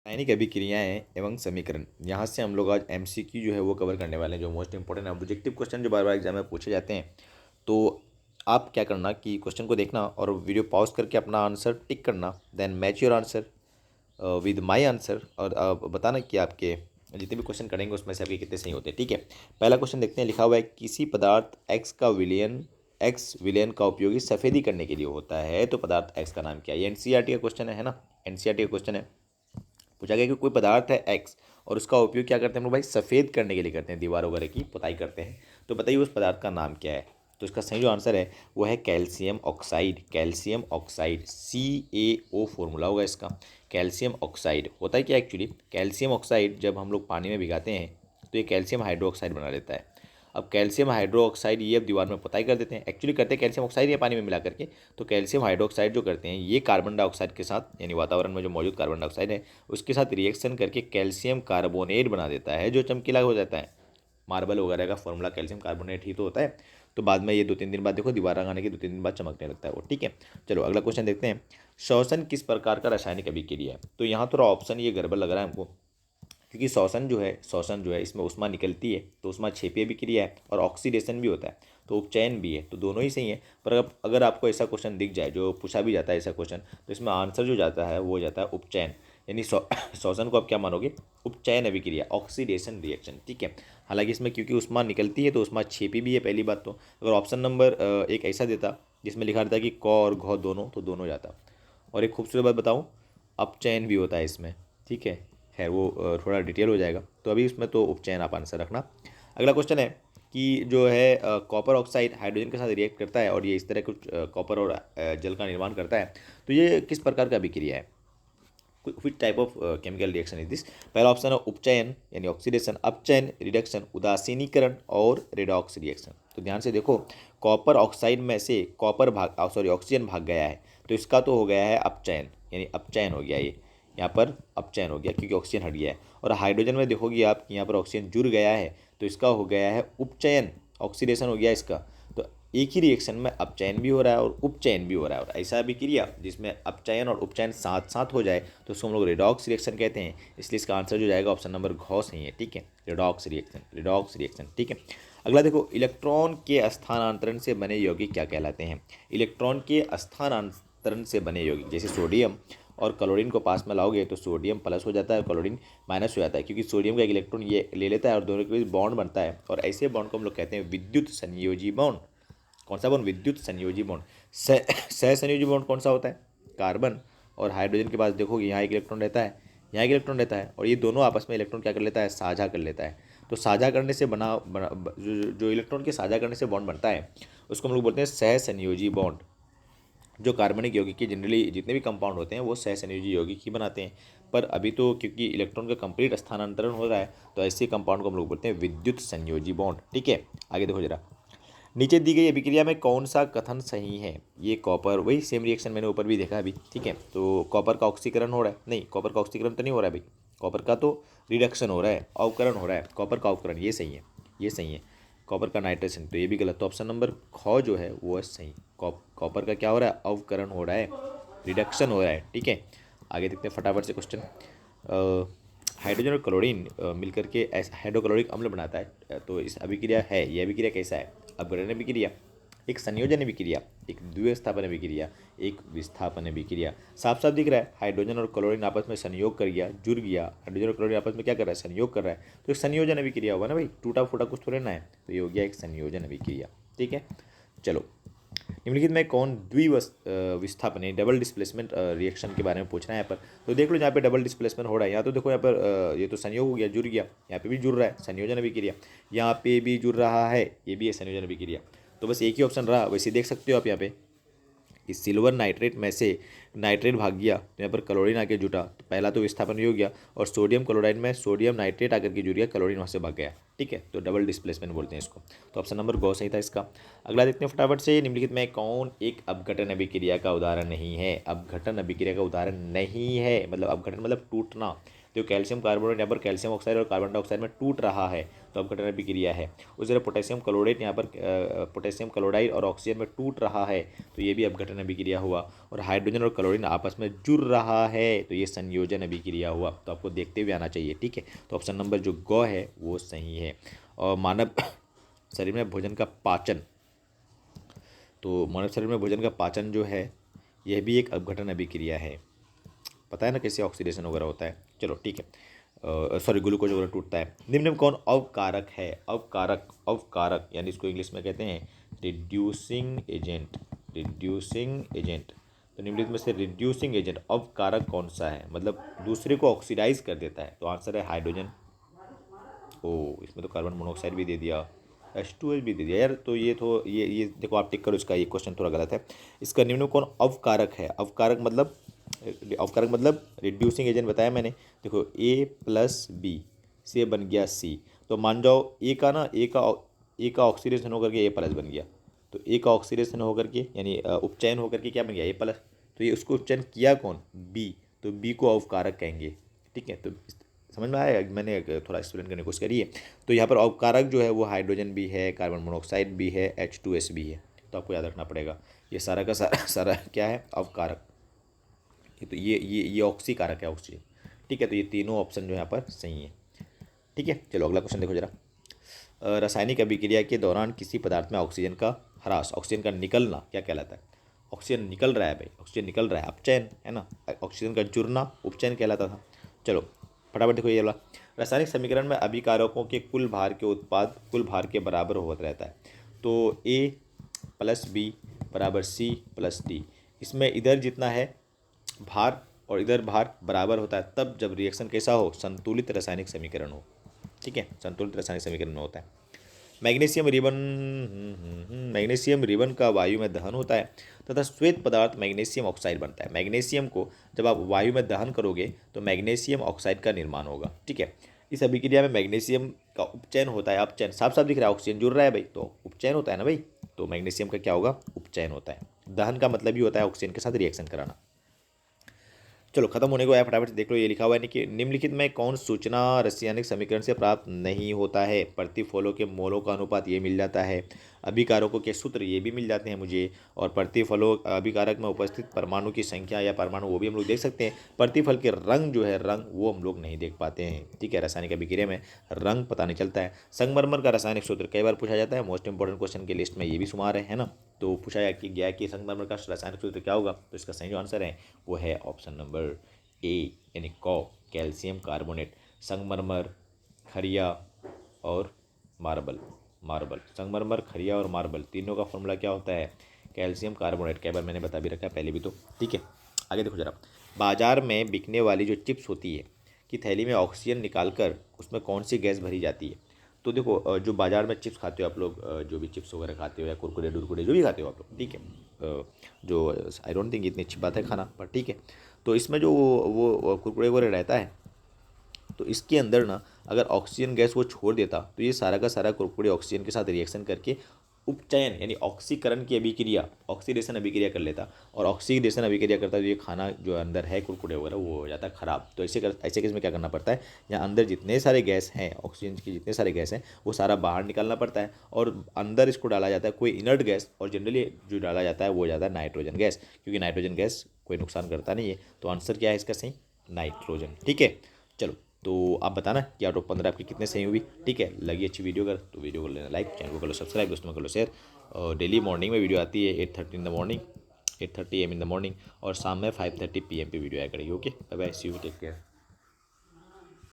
रासायनिक अभिक्रियाएं एवं समीकरण, यहाँ से हम लोग आज एमसीक्यू जो है वो कवर करने वाले हैं, जो मोस्ट इंपॉर्टेंट ऑब्जेक्टिव क्वेश्चन जो बार बार एग्जाम में पूछे जाते हैं। तो आप क्या करना कि क्वेश्चन को देखना और वीडियो पॉज करके अपना आंसर टिक करना, then match your answer with my answer, और बताना कि आपके जितने भी क्वेश्चन करेंगे उसमें से आपके कितने सही होते हैं। ठीक है, पहला क्वेश्चन देखते हैं। लिखा हुआ है किसी पदार्थ एक्स विलयन का उपयोग सफ़ेदी करने के लिए होता है, तो पदार्थ एक्स का नाम क्या है। ये एनसीईआरटी का क्वेश्चन है ना, एनसीईआरटी का क्वेश्चन है। पूछा गया कि कोई पदार्थ है एक्स और उसका उपयोग क्या करते हैं हम लोग भाई, सफ़ेद करने के लिए करते हैं, दीवार वगैरह की पुताई करते हैं। तो बताइए उस पदार्थ का नाम क्या है। तो इसका सही जो आंसर है वो है calcium oxide. Calcium oxide, CaO formula होगा इसका। कैल्शियम ऑक्साइड होता है क्या एक्चुअली, कैल्शियम ऑक्साइड जब हम लोग पानी में भिगाते हैं तो ये कैल्शियम हाइड्रोक्साइड बना लेता है। अब कैल्शियम हाइड्रोक्साइड ये अब दीवार में पुताई कर देते हैं, एक्चुअली करते हैं कैल्शियम ऑक्साइड या पानी में मिला करके। तो कैल्शियम हाइड्रोक्साइड जो करते हैं ये कार्बन डाइऑक्साइड के साथ, यानी वातावरण में जो मौजूद कार्बन डाइऑक्साइड है उसके साथ रिएक्शन करके कैल्शियम कार्बोनेट बना देता है, जो चमकीला हो जाता है। मार्बल वगैरह का फॉर्मूला कैल्शियम कार्बोनेट ही तो होता है। तो बाद में ये 2-3 दिन बाद देखो, दीवार रंगाने के 2-3 दिन बाद चमकने लगता है वो। ठीक है, चलो अगला क्वेश्चन देखते हैं। श्वसन किस प्रकार का रासायनिक अभिक्रिया है। तो यहाँ थोड़ा ऑप्शन ये गड़बड़ लग रहा है हमको, क्योंकि श्वसन जो है इसमें ऊष्मा निकलती है, तो ऊष्मा क्षेपीय अभिक्रिया है और ऑक्सीडेशन भी होता है, तो उपचयन भी है, तो दोनों ही सही है। पर अगर आपको ऐसा क्वेश्चन दिख जाए जो पूछा भी जाता है ऐसा क्वेश्चन, तो इसमें आंसर जो जाता है वो जाता है उपचयन, यानी श्वसन को आप क्या मानोगे, उपचयन अभिक्रिया, ऑक्सीडेशन रिएक्शन। ठीक है, हालांकि इसमें क्योंकि ऊष्मा निकलती है तो ऊष्मा क्षेपी भी है पहली बात। तो अगर ऑप्शन नंबर एक ऐसा देता जिसमें लिखा रहता कि क और घ दोनों, तो दोनों जाता। और एक खूबसूरत बात बताऊँ, अपचयन भी होता है इसमें। ठीक है, खैर वो थोड़ा डिटेल हो जाएगा, तो अभी इसमें तो उपचयन आप आंसर रखना। अगला क्वेश्चन है कि जो है कॉपर ऑक्साइड हाइड्रोजन के साथ रिएक्ट करता है और ये इस तरह कुछ कॉपर और जल का निर्माण करता है, तो ये किस प्रकार का अभिक्रिया है, which type of chemical reaction is this. पहला ऑप्शन है उपचयन यानी ऑक्सीडेशन, अपचयन रिडक्शन, उदासीनीकरण और रेडॉक्स रिएक्शन। तो ध्यान से देखो, कॉपर ऑक्साइड में से कॉपर ऑक्सीजन भाग गया है, तो इसका तो हो गया है अपचयन, यानी अपचयन हो गया ये, यहाँ पर अपचयन हो गया क्योंकि ऑक्सीजन हट गया है। और हाइड्रोजन में देखोगे आप कि यहाँ पर ऑक्सीजन जुड़ गया है, तो इसका हो गया है उपचयन, ऑक्सीडेशन हो गया इसका। तो एक ही रिएक्शन में अपचयन भी हो रहा है और उपचयन भी हो रहा है, और ऐसा अभिक्रिया जिसमें अपचयन और उपचयन साथ साथ हो जाए तो उसको हम लोग रेडॉक्स रिएक्शन कहते हैं। इसलिए इसका आंसर जो जाएगा ऑप्शन नंबर घ सही है। ठीक है, रेडॉक्स रिएक्शन, रेडॉक्स रिएक्शन। ठीक है, अगला देखो, इलेक्ट्रॉन के स्थानांतरण से बने यौगिक क्या कहलाते हैं। इलेक्ट्रॉन के स्थानांतरण से बने यौगिक, जैसे सोडियम और क्लोरीन को पास में लाओगे तो सोडियम प्लस हो जाता है, क्लोरीन माइनस हो जाता है, क्योंकि सोडियम का एक इलेक्ट्रॉन ये ले लेता है और दोनों के बीच बॉन्ड बनता है, और ऐसे बॉन्ड को हम लोग कहते हैं विद्युत संयोजी बॉन्ड। कौन सा बॉन्ड, विद्युत संयोजी बॉन्ड। सह संयोजी बॉन्ड कौन सा होता है, कार्बन और हाइड्रोजन के पास देखोगे यहाँ एक इलेक्ट्रॉन रहता है, यहाँ एक इलेक्ट्रॉन रहता है, और ये दोनों आपस में इलेक्ट्रॉन क्या कर लेता है, साझा कर लेता है। तो साझा करने से जो इलेक्ट्रॉन के साझा करने से बॉन्ड बनता है उसको हम लोग बोलते हैं सह संयोजी बॉन्ड। जो कार्बनिक यौगिक के जनरली जितने भी कंपाउंड होते हैं वो सह संयोजी यौगिक ही बनाते हैं, पर अभी तो क्योंकि इलेक्ट्रॉन का कंप्लीट स्थानांतरण हो रहा है तो ऐसे कंपाउंड को हम लोग बोलते हैं विद्युत संयोजी बॉन्ड। ठीक है, आगे देखो जरा, नीचे दी गई अभिक्रिया में कौन सा कथन सही है। ये कॉपर, वही सेम रिएक्शन मैंने ऊपर भी देखा अभी। ठीक है, तो कॉपर का ऑक्सीकरण हो रहा है, नहीं कॉपर का ऑक्सीकरण तो नहीं हो रहा है भाई, कॉपर का तो रिडक्शन हो रहा है, अवकरण हो रहा है, कॉपर का अवकरण, ये सही है, ये सही है। कॉपर का नाइट्रेशन तो ये भी गलत, तो ऑप्शन नंबर ख जो है वो है सही। कॉपर का क्या हो रहा है, अवकरण हो रहा है, रिडक्शन हो रहा है। ठीक है, आगे देखते हैं फटाफट से क्वेश्चन। हाइड्रोजन और क्लोरीन मिलकर के हाइड्रोक्लोरिक अम्ल बनाता है, तो इस अभिक्रिया है, ये अभिक्रिया कैसा है, अपघटन अभिक्रिया, एक संयोजन अभिक्रिया, एक द्विस्थापन अभिक्रिया, एक विस्थापन अभिक्रिया। साफ साफ दिख रहा है, हाइड्रोजन और क्लोरीन आपस में संयोग कर गया, जुड़ गया, हाइड्रोजन और क्लोरीन आपस में क्या कर रहा है, संयोग कर रहा है, तो एक संयोजन अभिक्रिया होगा ना भाई, टूटा फूटा कुछ थोड़े ना है, तो ये हो गया एक संयोजन अभिक्रिया। ठीक है, चलो, निम्नलिखित में कौन विस्थापन डबल डिस्प्लेसमेंट रिएक्शन के बारे में पूछ रहा है यहाँ पर। तो देख लो यहाँ पे डबल डिस्प्लेसमेंट हो रहा है, यहाँ तो देखो यहाँ पर ये तो संयोग हो गया, जुड़ गया, यहाँ पे भी जुड़ रहा है, संयोजन अभिक्रिया, यहाँ पे भी जुड़ रहा है, ये भी है संयोजन अभिक्रिया। तो बस एक ही ऑप्शन रहा, वैसे देख सकते हो आप यहाँ पे, इस सिल्वर नाइट्रेट में से नाइट्रेट भाग गया तो यहाँ पर क्लोरीन आके जुटा, तो पहला तो विस्थापन भी हो गया, और सोडियम क्लोराइड में सोडियम नाइट्रेट आकर के जुड़ गया, क्लोरीन वहाँ से भाग गया। ठीक है, तो डबल डिस्प्लेसमेंट बोलते हैं इसको, तो ऑप्शन नंबर गौ सही था इसका। अगला देखते हैं फटाफट से, निम्नलिखित में कौन एक अपघटन अभिक्रिया का उदाहरण नहीं है। अपघटन अभिक्रिया का उदाहरण नहीं है, मतलब अपघटन मतलब टूटना, तो कैल्शियम कार्बोनेट यहाँ पर कैल्शियम ऑक्साइड और कार्बन डाइऑक्साइड में टूट रहा है, तो अपघटन अभिक्रिया है। उस तरह पोटेशियम क्लोरेट यहाँ पर पोटेशियम क्लोराइड और ऑक्सीजन में टूट रहा है, तो ये भी अपघटन अभिक्रिया हुआ। और हाइड्रोजन और क्लोरीन आपस में जुड़ रहा है, तो ये संयोजन अभिक्रिया हुआ। तो आपको देखते हुए आना चाहिए, ठीक है। तो ऑप्शन नंबर जो ग है वो सही है। और मानव शरीर में भोजन का पाचन, तो मानव शरीर में भोजन का पाचन जो है यह भी एक अपघटन अभिक्रिया है। पता है ना कैसे ऑक्सीडेशन वगैरह होता है। चलो ठीक है, सॉरी ग्लूकोज वगैरह टूटता है। निम्न में कौन अवकारक है? अवकारक, अवकारक यानी इसको इंग्लिश में कहते हैं रिड्यूसिंग एजेंट, रिड्यूसिंग एजेंट। तो निम्नलिखित में से रिड्यूसिंग एजेंट अवकारक कौन सा है, मतलब दूसरे को ऑक्सीडाइज कर देता है? तो आंसर है हाइड्रोजन। ओ, इसमें तो कार्बन मोनोऑक्साइड भी दे दिया, H2O भी दे दिया यार। तो ये देखो आप टिक करो, इसका ये क्वेश्चन थोड़ा गलत है। इसका निम्न में कौन अवकारक है? अवकारक मतलब रिड्यूसिंग एजेंट बताया मैंने। देखो A+B से बन गया C, तो मान जाओ ए का ऑक्सीडेशन होकर के A+ बन गया, तो ए का ऑक्सीडेशन होकर के यानी उपचयन होकर के क्या बन गया A+। तो ये उसको उपचयन किया कौन? B, तो B को अवकारक कहेंगे, ठीक है। तो समझ में आया? मैंने थोड़ा एक्सप्लेन करने की कोशिश करी है। तो यहाँ पर अवकारक जो है वो हाइड्रोजन भी है, कार्बन मोनोऑक्साइड भी है, H2S भी है। तो आपको याद रखना पड़ेगा ये सारा का सारा क्या है? अवकारक। तो ये ऑक्सीकारक है, ऑक्सीजन, ठीक है। तो ये तीनों ऑप्शन जो यहाँ पर सही है, ठीक है। चलो अगला क्वेश्चन देखो जरा। रासायनिक अभिक्रिया के दौरान किसी पदार्थ में ऑक्सीजन का ह्रास, ऑक्सीजन का निकलना क्या कहलाता है? ऑक्सीजन निकल रहा है भाई, ऑक्सीजन निकल रहा है, अपचयन है ना। ऑक्सीजन का जुड़ना उपचयन कहलाता था। चलो फटाफट देखो ये वाला। रासायनिक समीकरण में अभिकारकों के कुल भार के उत्पाद कुल भार के बराबर होता रहता है। तो A+B = C+D। इसमें इधर जितना है भार और इधर भार बराबर होता है, तब जब रिएक्शन कैसा हो? संतुलित रासायनिक समीकरण हो, ठीक है। संतुलित रासायनिक समीकरण में होता है। मैग्नीशियम रिबन का वायु में दहन होता है तथा श्वेत पदार्थ मैग्नीशियम ऑक्साइड बनता है। मैग्नीशियम को जब आप वायु में दहन करोगे तो मैग्नीशियम ऑक्साइड का निर्माण होगा, ठीक है। इस अभिक्रिया में मैग्नीशियम का उपचयन होता है, अपचयन साफ साफ दिख रहा है, ऑक्सीजन जुड़ रहा है भाई, तो उपचयन होता है ना भाई। तो मैग्नीशियम का क्या होगा? उपचयन होता है। दहन का मतलब ही होता है ऑक्सीजन के साथ रिएक्शन कराना। चलो खत्म होने को आया, फटाफट से देख लो। ये लिखा हुआ है कि निम्नलिखित में कौन सूचना रासायनिक समीकरण से प्राप्त नहीं होता है? प्रतिफलों के मोलों का अनुपात ये मिल जाता है, अभिकारकों के सूत्र ये भी मिल जाते हैं मुझे, और प्रतिफलों अभिकारक में उपस्थित परमाणु की संख्या या परमाणु वो भी हम लोग देख सकते हैं। प्रतिफल के रंग जो है, रंग वो हम लोग नहीं देख पाते हैं, ठीक है। रासायनिक अभिक्रिया में रंग पता नहीं चलता है। संगमरमर का रासायनिक सूत्र कई बार पूछा जाता है, मोस्ट इंपॉर्टेंट क्वेश्चन की लिस्ट में ये भी शुमार है ना। तो पूछा गया कि संगमरमर का रासायनिक सूत्र क्या होगा? तो इसका सही जो आंसर है वो है ऑप्शन नंबर ए यानी कैल्शियम कार्बोनेट। संगमरमर, खरिया और मार्बल, संगमरमर, खरिया और मार्बल तीनों का फॉर्मूला क्या होता है? Calcium carbonate. कई बार मैंने बता भी रखा है पहले भी, तो ठीक है। आगे देखो जरा। बाजार में बिकने वाली जो चिप्स होती है कि थैली में ऑक्सीजन निकालकर उसमें कौन सी गैस भरी जाती है? तो देखो जो बाजार में चिप्स खाते हो आप लोग, जो भी चिप्स वगैरह खाते हो या कुरकुरे डुरकुरे जो भी खाते हो आप लोग, ठीक है, जो आई डोंट थिंक इतनी अच्छी बात है खाना, पर ठीक है। तो इसमें जो वो कुरकुरे वगैरह रहता है, तो इसके अंदर ना अगर ऑक्सीजन गैस वो छोड़ देता तो ये सारा का सारा कुरकुरे ऑक्सीजन के साथ रिएक्शन करके उपचयन यानी ऑक्सीकरण की अभिक्रिया, ऑक्सीडेशन अभिक्रिया कर लेता, और ऑक्सीडेशन अभिक्रिया करता तो ये खाना जो अंदर है कुरकुरे वगैरह वो हो जाता है ख़राब। तो ऐसे केस में क्या करना पड़ता है? यहाँ अंदर जितने सारे गैस हैं, ऑक्सीजन की जितने सारे गैस हैं वो सारा बाहर निकालना पड़ता है, और अंदर इसको डाला जाता है कोई इनर्ट गैस, और जनरली जो डाला जाता है वो जाता है नाइट्रोजन गैस, क्योंकि नाइट्रोजन गैस कोई नुकसान करता नहीं है। तो आंसर क्या है इसका सही? नाइट्रोजन, ठीक है। चलो तो आप बताना कि आउट ऑफ 15 आपकी कितने सही हुई, ठीक है। लगी अच्छी वीडियो अगर तो वीडियो को लेना लाइक, चैनल को कर लो सब्सक्राइब, दोस्तों में कर लो शेयर। और डेली मॉर्निंग में वीडियो आती है 8:30 in the morning, 8:30 AM in the morning, और शाम में 5:30 PM पे वीडियो आया करेगी। Okay bye bye, see you, take care.